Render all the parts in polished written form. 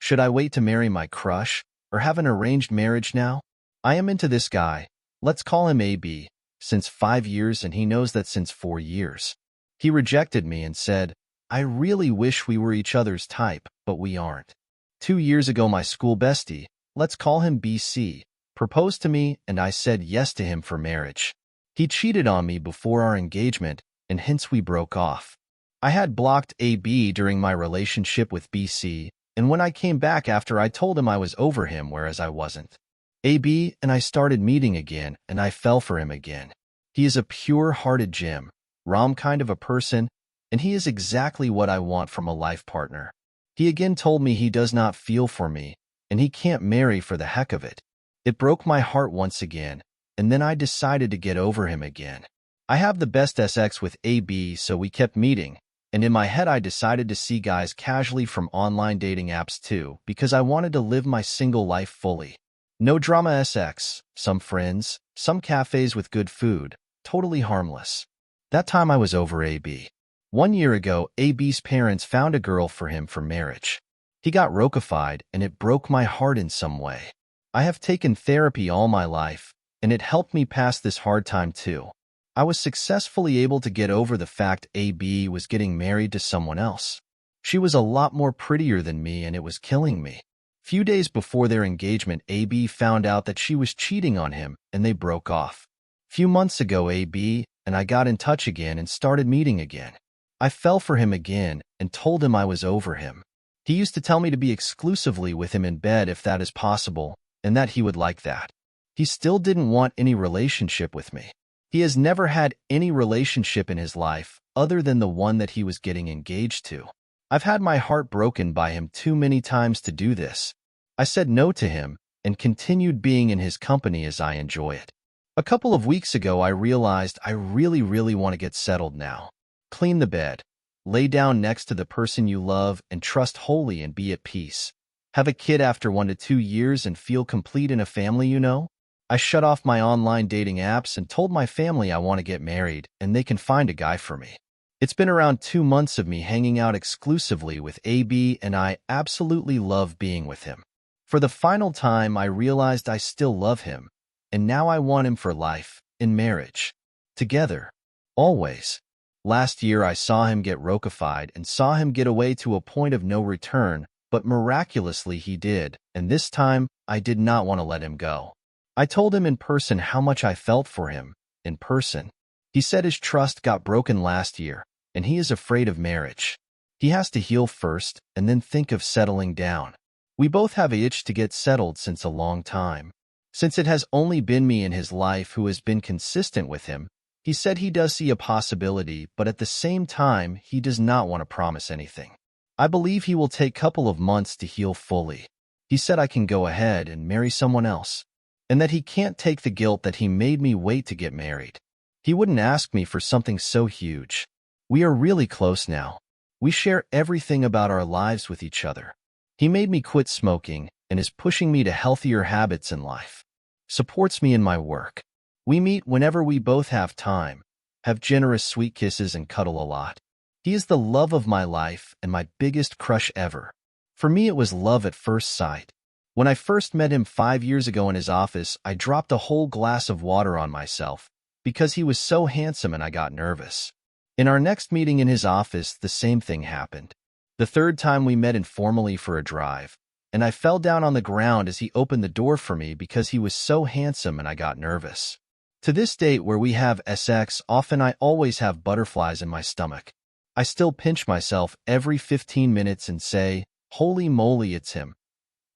Should I wait to marry my crush, or have an arranged marriage now? I am into this guy, let's call him AB, since 5 years, and he knows that since 4 years. He rejected me and said, I really wish we were each other's type, but we aren't. 2 years ago, my school bestie, let's call him BC, proposed to me, and I said yes to him for marriage. He cheated on me before our engagement, and hence we broke off. I had blocked AB during my relationship with BC, and when I came back after, I told him I was over him, whereas I wasn't. AB and I started meeting again, and I fell for him again. He is a pure-hearted gem, rom kind of a person, and he is exactly what I want from a life partner. He again told me he does not feel for me, and he can't marry for the heck of it. It broke my heart once again, and then I decided to get over him again. I have the best SX with AB, so we kept meeting, and in my head I decided to see guys casually from online dating apps too, because I wanted to live my single life fully. No drama SX, some friends, some cafes with good food, totally harmless. That time I was over AB. 1 year ago, AB's parents found a girl for him for marriage. He got rokified, and it broke my heart in some way. I have taken therapy all my life, and it helped me pass this hard time too. I was successfully able to get over the fact AB was getting married to someone else. She was a lot more prettier than me, and it was killing me. Few days before their engagement, AB found out that she was cheating on him, and they broke off. Few months ago, AB and I got in touch again and started meeting again. I fell for him again and told him I was over him. He used to tell me to be exclusively with him in bed if that is possible, and that he would like that. He still didn't want any relationship with me. He has never had any relationship in his life other than the one that he was getting engaged to. I've had my heart broken by him too many times to do this. I said no to him and continued being in his company as I enjoy it. A couple of weeks ago, I realized I really want to get settled now. Clean the bed, lay down next to the person you love, and trust wholly and be at peace. Have a kid after 1 to 2 years and feel complete in a family, you know? I shut off my online dating apps and told my family I want to get married and they can find a guy for me. It's been around 2 months of me hanging out exclusively with AB, and I absolutely love being with him. For the final time, I realized I still love him, and now I want him for life, in marriage. Together. Always. Last year, I saw him get rokified and saw him get away to a point of no return, but miraculously he did, and this time, I did not want to let him go. I told him in person how much I felt for him, in person. He said his trust got broken last year, and he is afraid of marriage. He has to heal first, and then think of settling down. We both have an itch to get settled since a long time. Since it has only been me in his life who has been consistent with him, he said he does see a possibility, but at the same time, he does not want to promise anything. I believe he will take a couple of months to heal fully. He said I can go ahead and marry someone else, and that he can't take the guilt that he made me wait to get married. He wouldn't ask me for something so huge. We are really close now. We share everything about our lives with each other. He made me quit smoking and is pushing me to healthier habits in life. Supports me in my work. We meet whenever we both have time, have generous sweet kisses and cuddle a lot. He is the love of my life and my biggest crush ever. For me, it was love at first sight. When I first met him 5 years ago in his office, I dropped a whole glass of water on myself because he was so handsome and I got nervous. In our next meeting in his office, the same thing happened. The third time we met informally for a drive, and I fell down on the ground as he opened the door for me because he was so handsome and I got nervous. To this date where we have SX, often I always have butterflies in my stomach. I still pinch myself every 15 minutes and say, holy moly, it's him.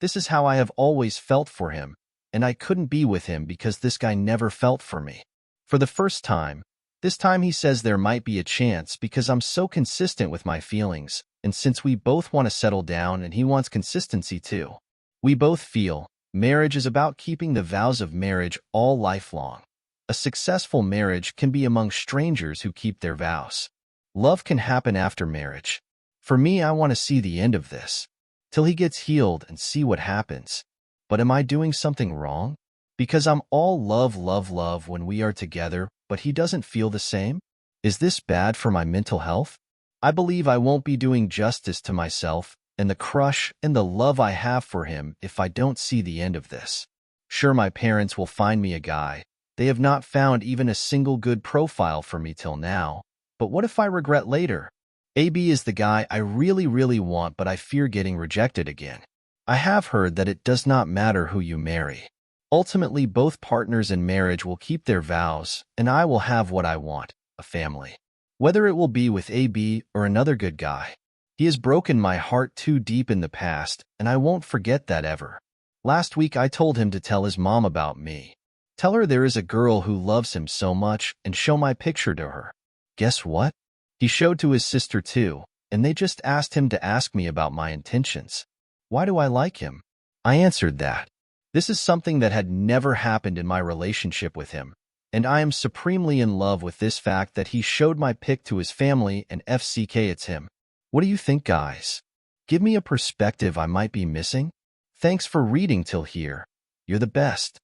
This is how I have always felt for him, and I couldn't be with him because this guy never felt for me. For the first time, this time he says there might be a chance because I'm so consistent with my feelings, and since we both want to settle down and he wants consistency too. We both feel marriage is about keeping the vows of marriage all lifelong. A successful marriage can be among strangers who keep their vows. Love can happen after marriage. For me, I want to see the end of this, till he gets healed and see what happens. But am I doing something wrong? Because I'm all love when we are together, but he doesn't feel the same? Is this bad for my mental health? I believe I won't be doing justice to myself and the crush and the love I have for him if I don't see the end of this. Sure, my parents will find me a guy. They have not found even a single good profile for me till now. But what if I regret later? AB is the guy I really want, but I fear getting rejected again. I have heard that it does not matter who you marry. Ultimately, both partners in marriage will keep their vows, and I will have what I want, a family. Whether it will be with AB or another good guy. He has broken my heart too deep in the past, and I won't forget that ever. Last week I told him to tell his mom about me. Tell her there is a girl who loves him so much and show my picture to her. Guess what? He showed to his sister too, and they just asked him to ask me about my intentions. Why do I like him? I answered that. This is something that had never happened in my relationship with him, and I am supremely in love with this fact that he showed my pic to his family and FCK it's him. What do you think, guys? Give me a perspective I might be missing? Thanks for reading till here. You're the best.